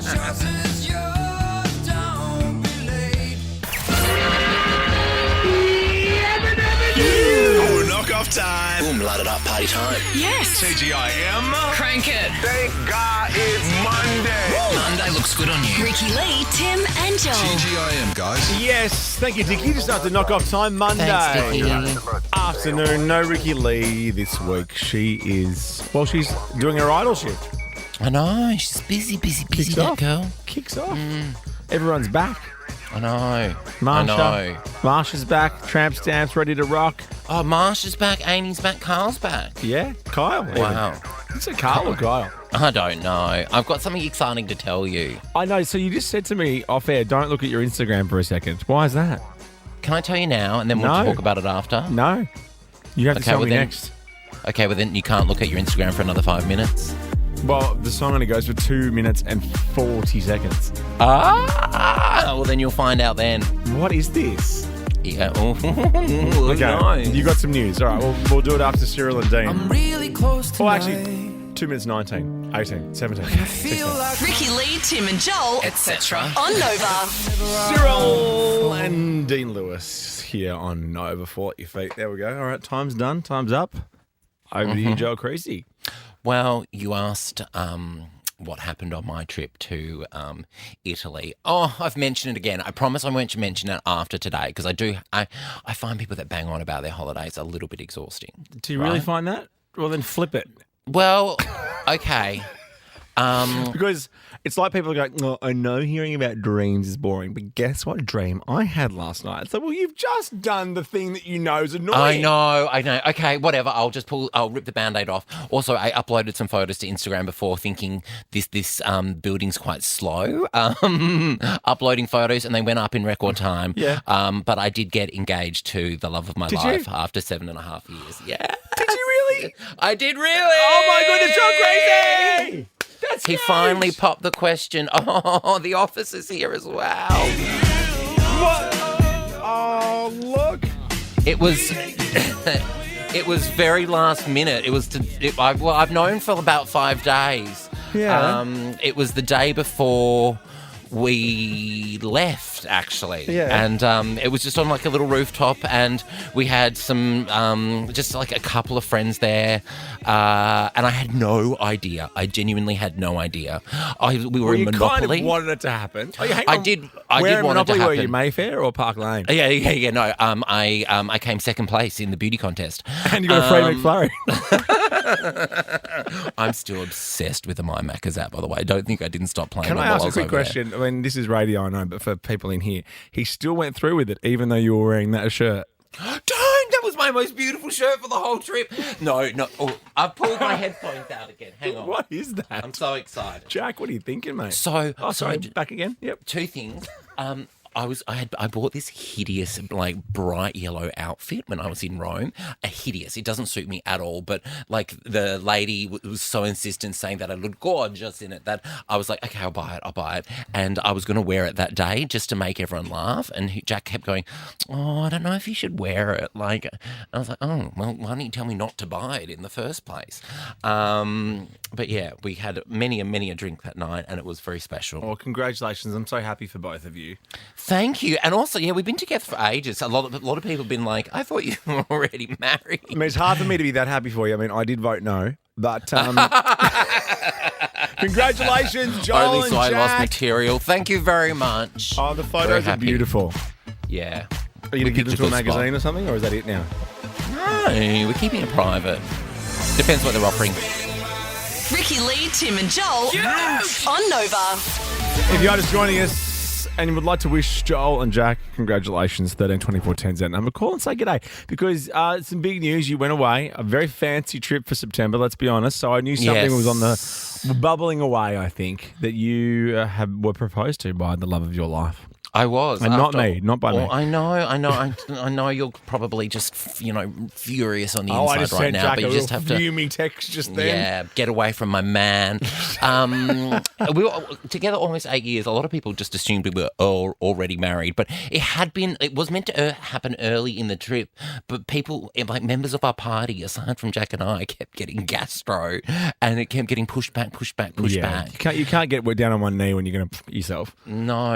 knock-off time. Boom, light it up, party time. Yes. TGIM. Crank it. Thank God it's Monday. Monday looks good on you. Ricky Lee, Tim, and Joel. TGIM, guys. Yes, thank you, Dickie. Just after knock-off time Monday. Thanks, Dickie. Afternoon, no Ricky Lee this week. she's doing her idol shift. I know. She's busy, that girl. Kicks off. Everyone's back. I know. Marsha's back. Tramp Stamp's ready to rock. Oh, Marsha's back, Amy's back, Carl's back. Yeah, Kyle. Wow. Is it Carl or Kyle? I don't know. I've got something exciting to tell you. I know. So you just said to me off air, don't look at your Instagram for a second. Why is that? Can I tell you now and then we'll talk about it after? No. You have to tell me next. Okay, well then you can't look at your Instagram for another 5 minutes. Well, the song only goes for 2 minutes and 40 seconds. Well then you'll find out then. What is this? Yeah. Okay, Nice. you got some news. All right, we'll do it after Cyril and Dean. I'm really close to actually, 2 minutes 19, 18, 17, 16. Ricky Lee, Tim, and Joel, Etc. on Nova. Cyril and Dean Lewis here on Nova. Fall at your feet. There we go. All right, time's done. Time's up. Over to you, Joel Creasy. Well, you asked what happened on my trip to Italy. Oh, I've mentioned it again. I promise I won't mention it after today because I find people that bang on about their holidays a little bit exhausting. Do you really find that? Well, then flip it. Well, okay. Because it's like people are going, oh, I know hearing about dreams is boring, but guess what dream I had last night? It's like, well, you've just done the thing that you know is annoying. I know. Okay, whatever. I'll rip the Band-Aid off. Also, I uploaded some photos to Instagram before thinking this building's quite slow. Uploading photos and they went up in record time. Yeah. But I did get engaged to the love of my life after 7.5 years. Yeah. Did you really? I did really. Oh my goodness, Joe Crazy! He finally popped the question. Oh, the officer's here as well. What? Oh, look. It was very last minute. I've known for about 5 days. Yeah. It was the day before we left, actually. Yeah. And it was just on like a little rooftop, and we had some, just like a couple of friends there. And I had no idea. I genuinely had no idea. We were in Monopoly. Kind of wanted it to happen. Oh, hang I on. did Where in want it to Monopoly were happen. you, Mayfair or Park Lane? Yeah. No, I came second place in the beauty contest. And you got a free McFlurry. I'm still obsessed with the My Macca's app, by the way. I don't think I didn't stop playing. Can it I while ask a was quick over there. question? I mean, this is radio, I know, but for people in here, he still went through with it, even though you were wearing that shirt. Don't! That was my most beautiful shirt for the whole trip. No. Oh, I've pulled my headphones out again. Hang on. What is that? I'm so excited. Jack, what are you thinking, mate? So, sorry, back again? Yep. Two things. I bought this hideous, like, bright yellow outfit when I was in Rome. Hideous. It doesn't suit me at all. But, like, the lady was so insistent saying that I looked gorgeous in it that I was like, okay, I'll buy it. And I was going to wear it that day just to make everyone laugh. And Jack kept going, oh, I don't know if you should wear it. Like, I was like, oh, well, why don't you tell me not to buy it in the first place? But, yeah, we had many a drink that night, and it was very special. Well, congratulations. I'm so happy for both of you. Thank you. And also, yeah, we've been together for ages. A lot of people have been like, I thought you were already married. I mean, it's hard for me to be that happy for you. I mean, I did vote no, but congratulations, Joel Only and so I lost Jack. material. Thank you very much. Oh, the Very photos are happy. beautiful. Yeah. Are you going to give them to a Good spot. magazine or something, or is that it now? No, we're keeping it private. Depends what they're offering. Ricky Lee, Tim and Joel on Nova. If you are just joining us and you would like to wish Joel and Jack congratulations, 132410's that number, call and say g'day, because some big news. You went away, a very fancy trip for September, let's be honest, so I knew something was on the bubbling away, I think, that you were proposed to by the love of your life. I was. And not me, not by me. I know you're probably just, furious on the I inside just right sent now, Jack but you a just real have to... fuming text just then. Yeah, get away from my man. We were together almost 8 years. A lot of people just assumed we were already married, but it was meant to happen early in the trip, but people, like members of our party, aside from Jack and I, kept getting gastro, and it kept getting pushed back. You can't get down on one knee when you're going to yourself. No.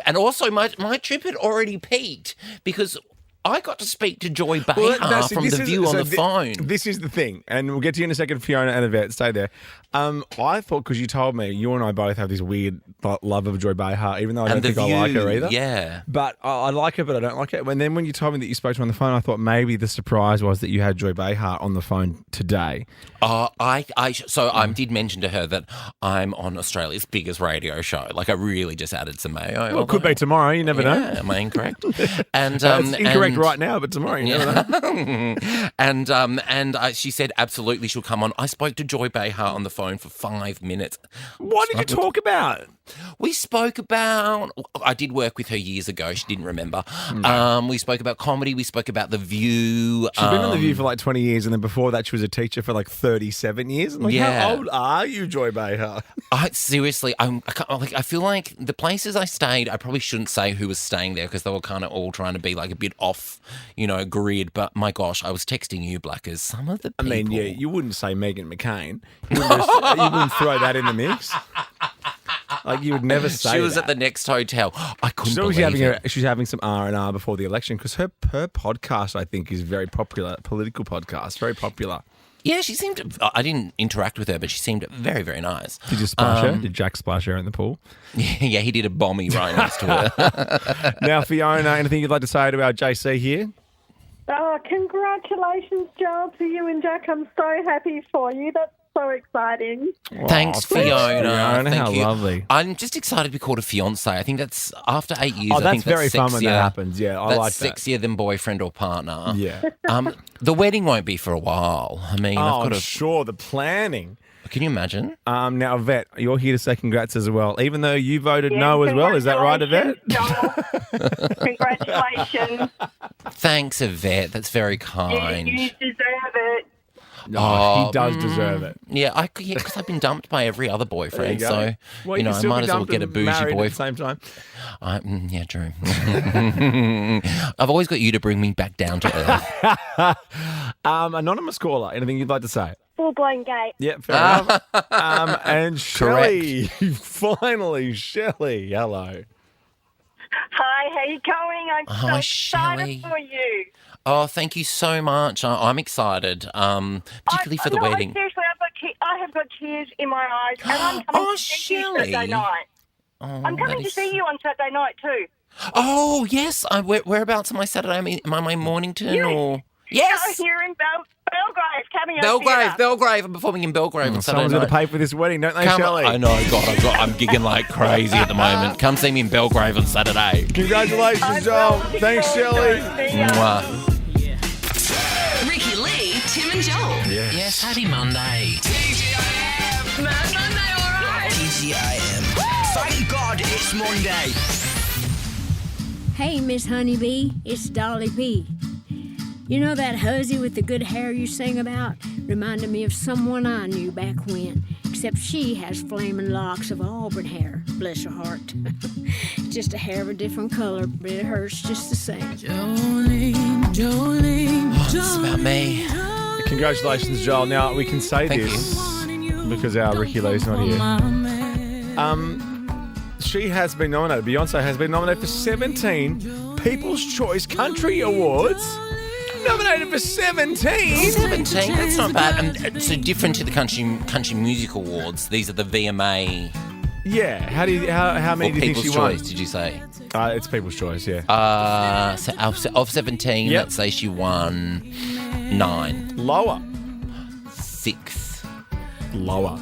And also, my trip had already peaked because I got to speak to Joy Behar from The View on the phone. This is the thing, and we'll get to you in a second, Fiona and Yvette. Stay there. I thought, because you told me, you and I both have this weird love of Joy Behar, even though I don't think I like her either. Yeah. But I like her, but I don't like her. And then when you told me that you spoke to her on the phone, I thought maybe the surprise was that you had Joy Behar on the phone today. I did mention to her that I'm on Australia's biggest radio show. Like, I really just added some mayo. Well, it could be tomorrow. You never know. Am I incorrect? And it's incorrect right now, but tomorrow you never know. and she said absolutely she'll come on. I spoke to Joy Behar on the phone for 5 minutes. What did you talk about? We spoke about... I did work with her years ago. She didn't remember. We spoke about comedy. We spoke about The View. She's been on The View for like 20 years, and then before that she was a teacher for like 37 years. I'm like, how old are you, Joy Behar? Seriously, I feel like the places I stayed, I probably shouldn't say who was staying there because they were kind of all trying to be like a bit off, grid. But my gosh, I was texting you, Blackers. Some of the people... I mean, yeah, you wouldn't say Meghan McCain. You wouldn't throw that in the mix. Like, you would never say She was that. at the next hotel. I couldn't She's believe it. she's having some R&R before the election because her podcast, I think, is very popular. Political podcast, very popular. Yeah, she seemed... I didn't interact with her, but she seemed very, very nice. Did you splash her? Did Jack splash her in the pool? Yeah, he did a bomby right next to her. Now, Fiona, anything you'd like to say to our JC here? Oh, congratulations, Joel, to you and Jack. I'm so happy for you. That's so exciting. Thanks, Fiona. Thank How you. lovely. I'm just excited to be called a fiancé. I think that's, after 8 years, I that's think that's very fun when that sexier. happens. Yeah, I like that. That's sexier than boyfriend or partner. Yeah. The wedding won't be for a while. I mean, I've got to... sure, the planning. Can you imagine? Now, Yvette, you're here to say congrats as well, even though you voted no as well. Is that right, Yvette? Congratulations. Thanks, Yvette. That's very kind. You deserve it. Oh, he does deserve it. Yeah, because I've been dumped by every other boyfriend, There so you go. Well, you can I still might be as well dumped get a and bougie married boyfriend. at the same time. Yeah, true. I've always got you to bring me back down to earth. Anonymous caller, anything you'd like to say? Full-blown gay. Yeah, fair enough. And Shelley, finally, Shelley, hello. Hi, how you going? I'm Hi, so excited Shelley. for you. Oh, thank you so much. I'm excited, particularly for the wedding. Seriously, I have got tears in my eyes, and I'm coming to see you Shelley. Saturday night. Oh, I'm coming to see you on Saturday night too. Oh, yes. Whereabouts am I Saturday? Am I in Mornington or? Yes. You're in Belgrave, Cameo Belgrave. I'm performing in Belgrave on Saturday Someone's got to night. pay for this wedding, don't they, Come, Shelley? I know, God, I'm gigging like crazy at the moment. Come see me in Belgrave on Saturday. Congratulations, Joel. Thanks, Shelley. Mwah. Ricky Lee, Tim and Joel. Yes, happy Monday. TGIM. Monday, all right. TGIM. Thank God it's Monday. Hey, Miss Honeybee, it's Dolly P. You know that hussy with the good hair you sing about? Reminded me of someone I knew back when. Except she has flaming locks of auburn hair. Bless her heart. Just a hair of a different color, but it hurts just the same. Jolene. Oh, this is about me. Congratulations, Joel. Now, we can say Thank this because our Ricky Lee's not here. She has been nominated. Beyonce has been nominated for 17 People's Choice Country Awards. Nominated for 17. 17? That's not bad. So different to the Country Music Awards. These are the VMA. Yeah. How many do you think People's she won? Choice, did you say? It's People's Choice, yeah. So of 17, Yep. let's say she won 9. Lower. 6. Lower.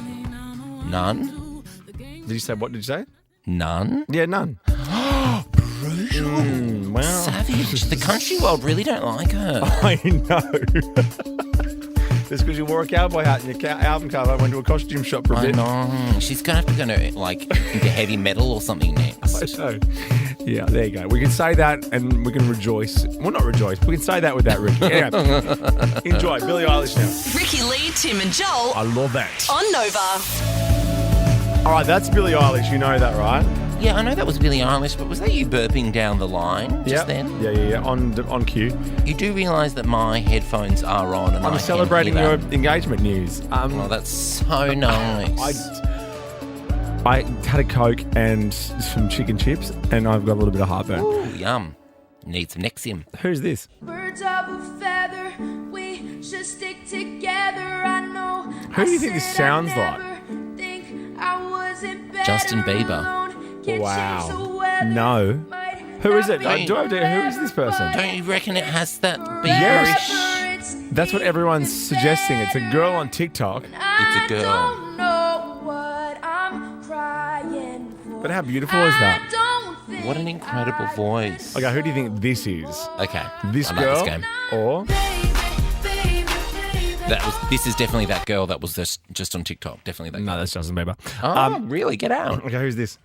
None? Did you say, what did you say? None? Yeah, none. Brutal. Wow. Savage. The country world really don't like her. I know. Just because you wore a cowboy hat and your album cover went to a costume shop for a bit. I know. She's going to have to go into heavy metal or something next. I know. Yeah, there you go. We can say that and we can rejoice. Well, not rejoice. We can say that with that, Ricky. Anyway, enjoy. Billie Eilish now. Ricky Lee, Tim and Joel I love that. on Nova. All right, that's Billie Eilish. You know that, right? Yeah, I know that was Billie Eilish, but was that you burping down the line just then? Yeah. On cue. You do realise that my headphones are on and I'm celebrating your engagement news. Well, that's so nice. I had a Coke and some chicken chips, and I've got a little bit of heartburn. Ooh, yum. Need some Nexium. Who's this? Birds of a feather, we should stick together. I know. Who do you think this sounds like? Justin Bieber. Wow. No. Who is it? Who is this person? Don't you reckon it has that Bieberish? Yes. That's what everyone's suggesting. It's a girl on TikTok. It's a girl. But how beautiful is that? What an incredible voice. Okay, who do you think this is? Okay. This I girl? like this game. Or? This is definitely that girl that was just on TikTok. Definitely that girl. No, that's Justin Bieber. Oh, really? Get out. Okay, who's this?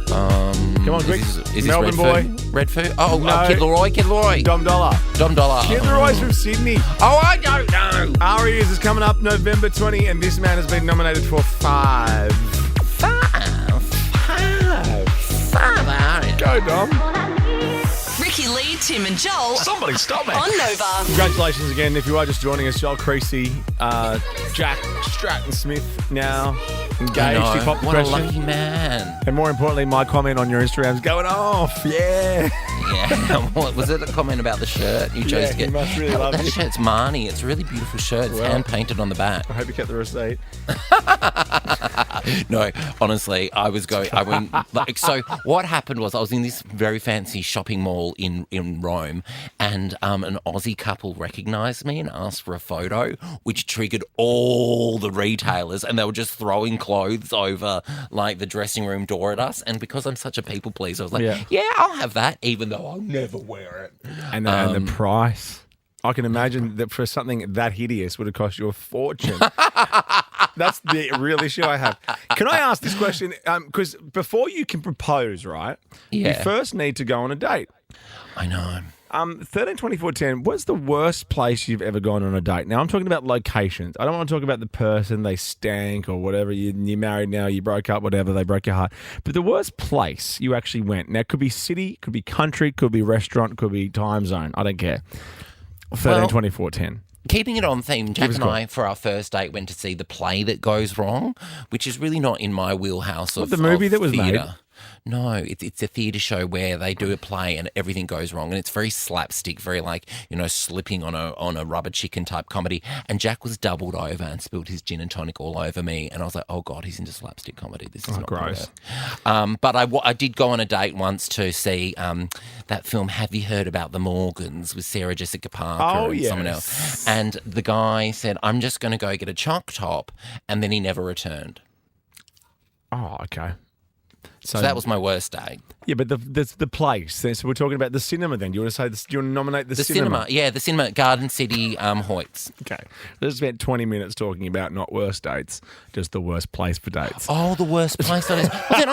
Come on, quick. Is this Melbourne Red Food? Oh, No. Kid Leroy. Dom Dollar. Kid Leroy's from Sydney. Oh, I don't know. Our Ears is coming up November 20, and this man has been nominated for 5. 5. Go, Dom. Ricky Lee, Tim and Joel Somebody stop me. on Nova. Congratulations again. If you are just joining us, Joel Creasy, Jack Stratton Smith now engaged. I know. He popped the What a question. lucky man. And more importantly, my comment on your Instagram's going off. Yeah. Yeah. What was it? A comment about the shirt you chose to get? he must really love that you. shirt's Marnie. It's a really beautiful shirt. It's hand painted on the back. I hope you kept the receipt. No, honestly, I went so what happened was I was in this very fancy shopping mall in Rome, and an Aussie couple recognised me and asked for a photo, which triggered all the retailers, and they were just throwing clothes over like the dressing room door at us. And because I'm such a people pleaser, I was like, yeah, I'll have that, even though I'll never wear it. And the price. I can imagine that for something that hideous would have cost you a fortune. That's the real issue I have. Can I ask this question? Because before you can propose, right, you Yeah. first need to go on a date. I know. 13, 24, 10, what's the worst place you've ever gone on a date? Now, I'm talking about locations. I don't want to talk about the person, they stank or whatever. You're married now, you broke up, whatever, they broke your heart. But the worst place you actually went. Now, it could be city, could be country, could be restaurant, could be time zone. I don't care. 13, 24, 10. Keeping it on theme, Jack and I, for our first date, went to see The Play That Goes Wrong, which is really not in my wheelhouse of the movie of that was theatre. made? No, it's a theatre show where they do a play and everything goes wrong, and it's very slapstick, very slipping on a rubber chicken type comedy. And Jack was doubled over and spilled his gin and tonic all over me, and I was like, oh God, he's into slapstick comedy. This is not gross. Good. But I did go on a date once to see that film. Have you heard about The Morgans with Sarah Jessica Parker and someone else? And the guy said, I'm just going to go get a chalk top, and then he never returned. Oh, okay. So that was my worst date. Yeah, but the place. So we're talking about the cinema then. Do you want to say this? Do you want to nominate the cinema? Yeah, the cinema at Garden City, Hoyts. Okay. Let's spend 20 minutes talking about not worst dates, just the worst place for dates. Oh, the worst place for dates. Well, then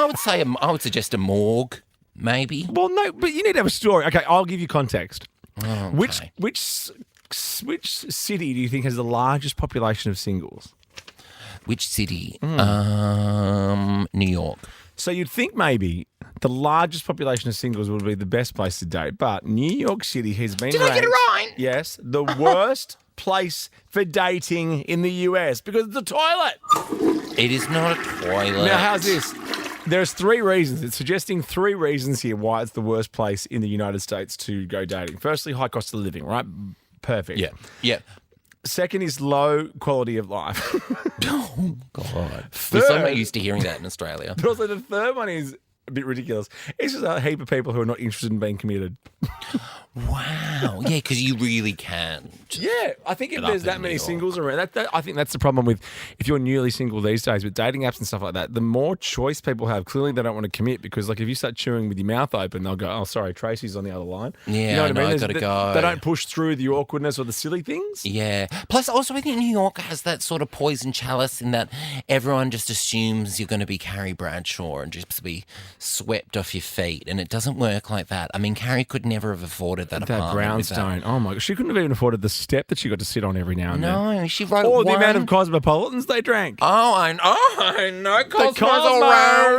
I would suggest a morgue, maybe. Well, no, but you need to have a story. Okay, I'll give you context. Oh, okay. Which city do you think has the largest population of singles? Which city? New York. So you'd think maybe the largest population of singles would be the best place to date, but New York City has been Did I get it right? Yes, the worst place for dating in the US because it's a toilet. It is not a toilet. Now, how's this? There's 3 reasons. It's suggesting 3 reasons here why it's the worst place in the United States to go dating. Firstly, high cost of living, right? Perfect. Yeah. Second is low quality of life. Oh, God. We're so not used to hearing that in Australia. But also the third one is a bit ridiculous. It's just a heap of people who are not interested in being committed. Wow. Yeah, because you really can. Yeah, I think if there's that many singles around, I think that's the problem with if you're newly single these days with dating apps and stuff like that. The more choice people have, clearly they don't want to commit because, like, if you start chewing with your mouth open, they'll go, "Oh, sorry, Tracy's on the other line." Yeah, you know what I mean? I've got to go. They don't push through the awkwardness or the silly things. Yeah. Plus, also, I think New York has that sort of poison chalice in that everyone just assumes you're going to be Carrie Bradshaw and just be swept off your feet, and it doesn't work like that. I mean, Carrie could never have afforded that apartment. Brownstone. Oh my God. She couldn't have even afforded the step that she got to sit on every now and then. No, she wrote or the amount of cosmopolitans they drank. Oh, I know. Cosmos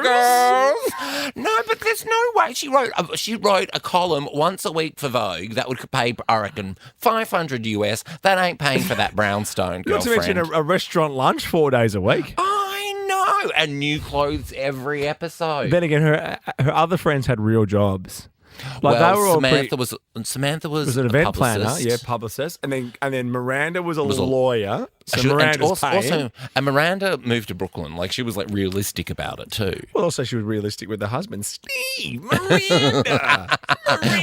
girls. No, but there's no way. She wrote a column once a week for Vogue that would pay, I reckon, $500 US. That ain't paying for that brownstone, girlfriend. Not to mention a restaurant lunch 4 days a week. I know. And new clothes every episode. Then again, her other friends had real jobs. Like well, they were all Samantha was an event publicist. planner, publicist, and then Miranda was a lawyer. So Miranda's paying. And Miranda moved to Brooklyn. Like she was like realistic about it too. Well, also she was realistic with her husband, Steve. Miranda.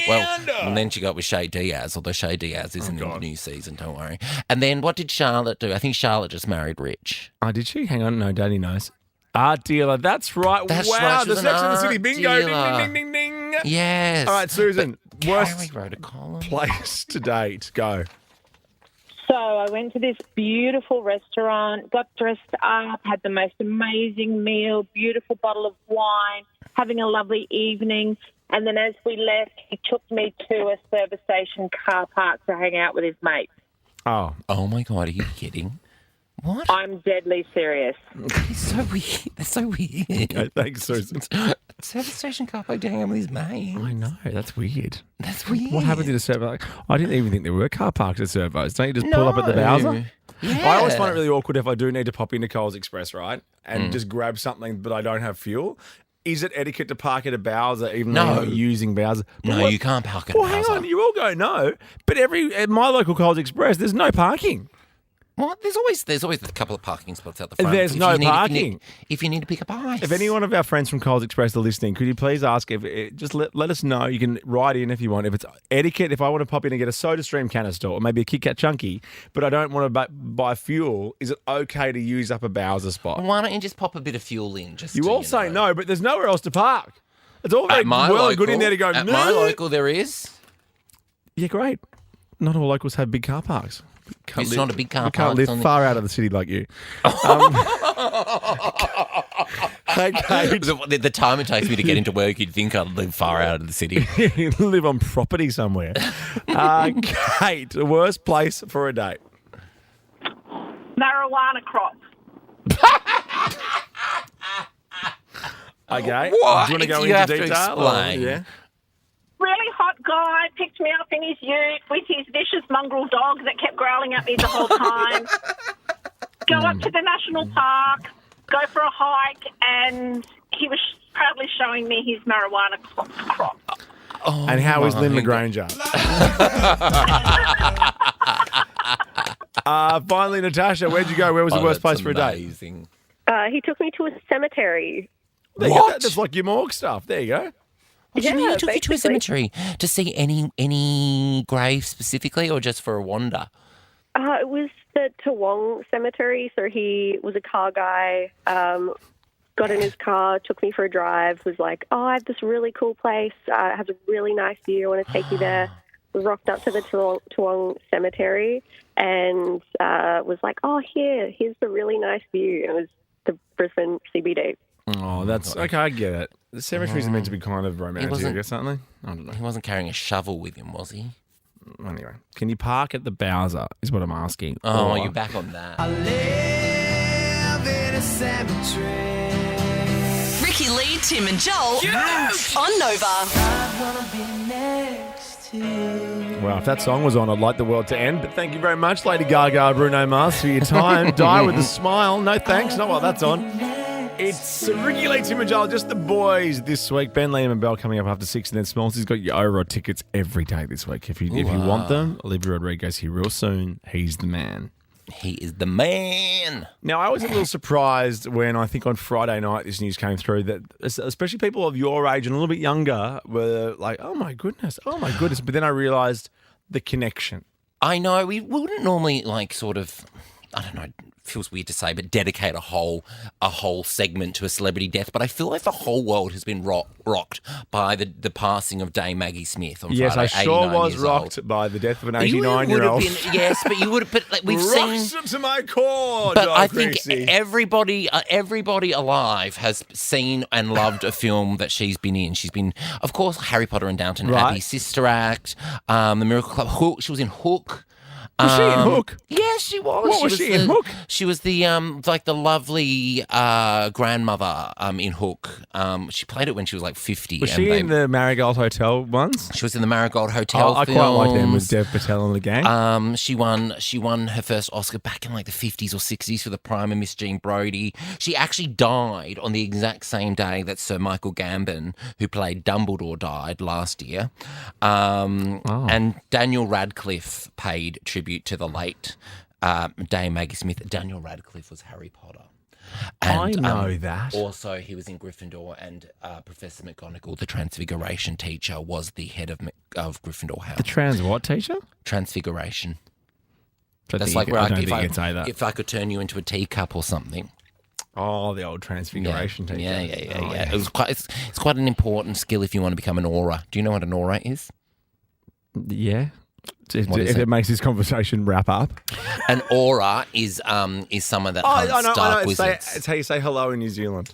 Well, and then she got with Shay Diaz, although Shay Diaz isn't in the new season. Don't worry. And then what did Charlotte do? I think Charlotte just married Rich. Oh, did she? Hang on, no, Daddy knows. Art dealer. That's right. That's wow, right. the Sex and the City bingo. Ding, ding, ding, ding, ding. Yes. All right, Susan. Worst Carrie wrote a column. place to date. Go. So I went to this beautiful restaurant, got dressed up, had the most amazing meal, beautiful bottle of wine, having a lovely evening. And then as we left, he took me to a service station car park to hang out with his mates. Oh my God, are you kidding? What? I'm deadly serious. It's so weird. That's so weird. Okay, thanks, Susan. Service station car park to hang out with his mate. I know, that's weird. That's weird. What happens in a servo? I didn't even think there were car parks at servos. Don't you just pull up at the Bowser? Yeah. I always find it really awkward if I do need to pop into Coles Express, right, and just grab something, but I don't have fuel. Is it etiquette to park at a Bowser even though you're not using Bowser? No, you can't park at a Bowser. Well, hang on, you all go no, but at my local Coles Express, there's no parking. Well, there's always a couple of parking spots out the front. There's no parking. If you need to pick up ice. If any one of our friends from Coles Express are listening, could you please ask just let us know. You can write in if you want. If it's etiquette, if I want to pop in and get a Soda Stream canister or maybe a Kit Kat Chunky, but I don't want to buy fuel, is it okay to use up a Bowser spot? Why don't you just pop a bit of fuel in? You all say no, but there's nowhere else to park. It's all very well and good in there to go. At my local, there is. Yeah, great. Not all locals have big car parks. It's not a big car We park. can't live it's on the- far out of the city like you. Hey, Kate. The time it takes me to get into work, you'd think I'd live far out of the city. You live on property somewhere. Kate, the worst place for a date? Marijuana crop. Okay. What? Do you want to go You into have to detail? explain. Yeah. Really hot guy picked me up in his ute with his vicious mongrel dog that kept growling at me the whole time. Go up to the national park, go for a hike, and he was proudly showing me his marijuana crop. Oh, And how is Lynn LaGranger? Finally, Natasha, where'd you go? Where was the worst place for a date? Amazing. He took me to a cemetery. There you go. That's like your morgue stuff. There you go. What do you mean Yeah, he took you to a basically. cemetery? To see any grave specifically, or just for a wander? It was the Toowong Cemetery. So he was a car guy, got in his car, took me for a drive, was like, I have this really cool place. It has a really nice view. I want to take you there. We rocked up to the Toowong Cemetery and was like, here's the really nice view. And it was the Brisbane CBD. Oh, that's okay. I get it. The cemeteries are meant to be kind of romantic or something. I don't know. He wasn't carrying a shovel with him, was he? Anyway, can you park at the Bowser? Is what I'm asking. Oh, Or- you're back on that. Ricky Lee, Tim and Joel on Nova. Well, if that song was on, I'd like the world to end. But thank you very much, Lady Gaga, Bruno Mars, for your time. Die with a smile. No thanks. Not while that's on. It's Ricky Lee, Tim and Joel, just the boys this week. Ben, Liam and Bell coming up after 6 and then Smalls. He's got your O-Rod tickets every day this week. If you want them, Olivia Rodrigo's here real soon. He's the man. He is the man. Now, I was a little surprised when I think on Friday night this news came through that especially people of your age and a little bit younger were like, oh my goodness. But then I realised the connection. I know, we wouldn't normally I don't know, feels weird to say, but dedicate a whole segment to a celebrity death. But I feel like the whole world has been rocked by the passing of Dame Maggie Smith on Yes, Friday. I sure 89 was years rocked old. by the death of an You would have 89-year-old. been- yes, but you would have. But like, we've seen. Rocks to my core, But John I think Creasy. everybody alive has seen and loved a film that she's been in. She's been, of course, Harry Potter and Downton Right. Abbey, Sister Act, The Miracle Club, Hook. She was in Hook. Was she in Hook? Yes, she was. What was she in Hook? She was the the lovely grandmother in Hook. She played it when she was like 50. Was and she in the Marigold Hotel ones? She was in the Marigold Hotel. I quite like them with films. Dev Patel and the gang. She won her first Oscar back in like the 50s or 60s for the prime of Miss Jean Brodie. She actually died on the exact same day that Sir Michael Gambon, who played Dumbledore, died last year. And Daniel Radcliffe paid tribute to the late Dame Maggie Smith. Daniel Radcliffe was Harry Potter. And, I know that. Also, he was in Gryffindor, and Professor McGonagall, the Transfiguration teacher, was the head of Gryffindor House. The trans what teacher? Transfiguration. I That's think like you- where I don't think you can say that. if I could turn you into a teacup or something. Oh, the old transfiguration teacher. Yeah. Oh, It was it's quite an important skill if you want to become an aura. Do you know what an aura is? Yeah. If What is it it? makes this conversation wrap up. An aura is someone that Oh, hunts I know. dark It's, wizards. it's how you say hello in New Zealand.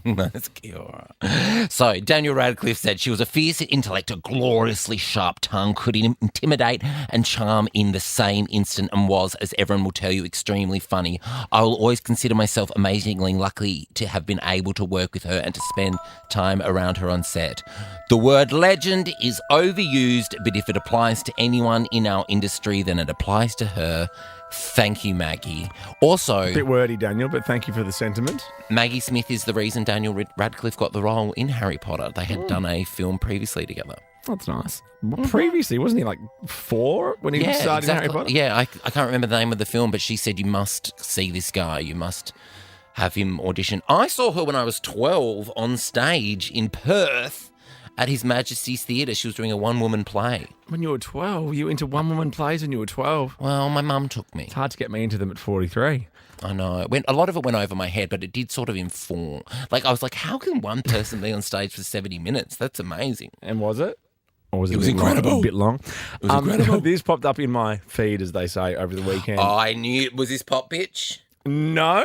That's Kiora. So Daniel Radcliffe said she was a fierce intellect, a gloriously sharp tongue, could intimidate and charm in the same instant, and was, as everyone will tell you, extremely funny. I will always consider myself amazingly lucky to have been able to work with her and to spend time around her on set. The word legend is overused, but if it applies to anyone in our industry, then it applies to her. Thank you, Maggie. Also, Bit wordy, Daniel, but thank you for the sentiment. Maggie Smith is the reason Daniel Radcliffe got the role in Harry Potter. They had done a film previously together. That's nice. Well, previously, wasn't he like 4 when he started in Harry Potter? Yeah, I can't remember the name of the film, but she said, you must see this guy. You must have him audition. I saw her when I was 12 on stage in Perth at His Majesty's Theatre. She was doing a one-woman play. When you were 12? You were into one-woman plays when you were 12? Well, my mum took me. It's hard to get me into them at 43. I know. A lot of it went over my head, but it did sort of inform. Like, I was like, how can one person be on stage for 70 minutes? That's amazing. And was it? Or was it, It was a bit long? incredible. A bit long. It was incredible. This popped up in my feed, as they say, over the weekend. Oh, I knew. Was this pop bitch? No.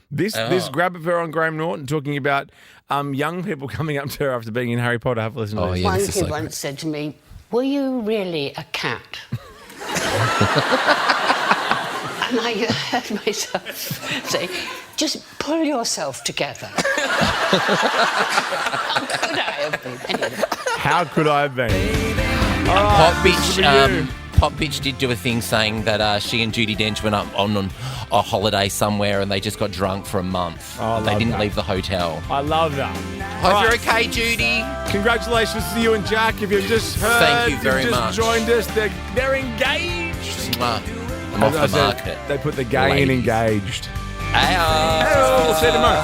This grab of her on Graham Norton talking about young people coming up to her after being in Harry Potter. Have a listen to this. One kid once said to me, "Were you really a cat?" And I heard myself say, "Just pull yourself together." How could I have been? Anyway. How could I have been? All right, Pop this is for you. bitch. Pop bitch did do a thing saying that she and Judi Dench went up on a holiday somewhere and they just got drunk for a month. Oh, I they love didn't that. leave the hotel. I love that. Hope All you're right. okay, Judy. Congratulations to you and Jack. If you've just heard, Thank you very you've just much. joined us, they're engaged. I'm off As I the said, market. They put the gay in Ladies. engaged. Hey, We'll see you tomorrow.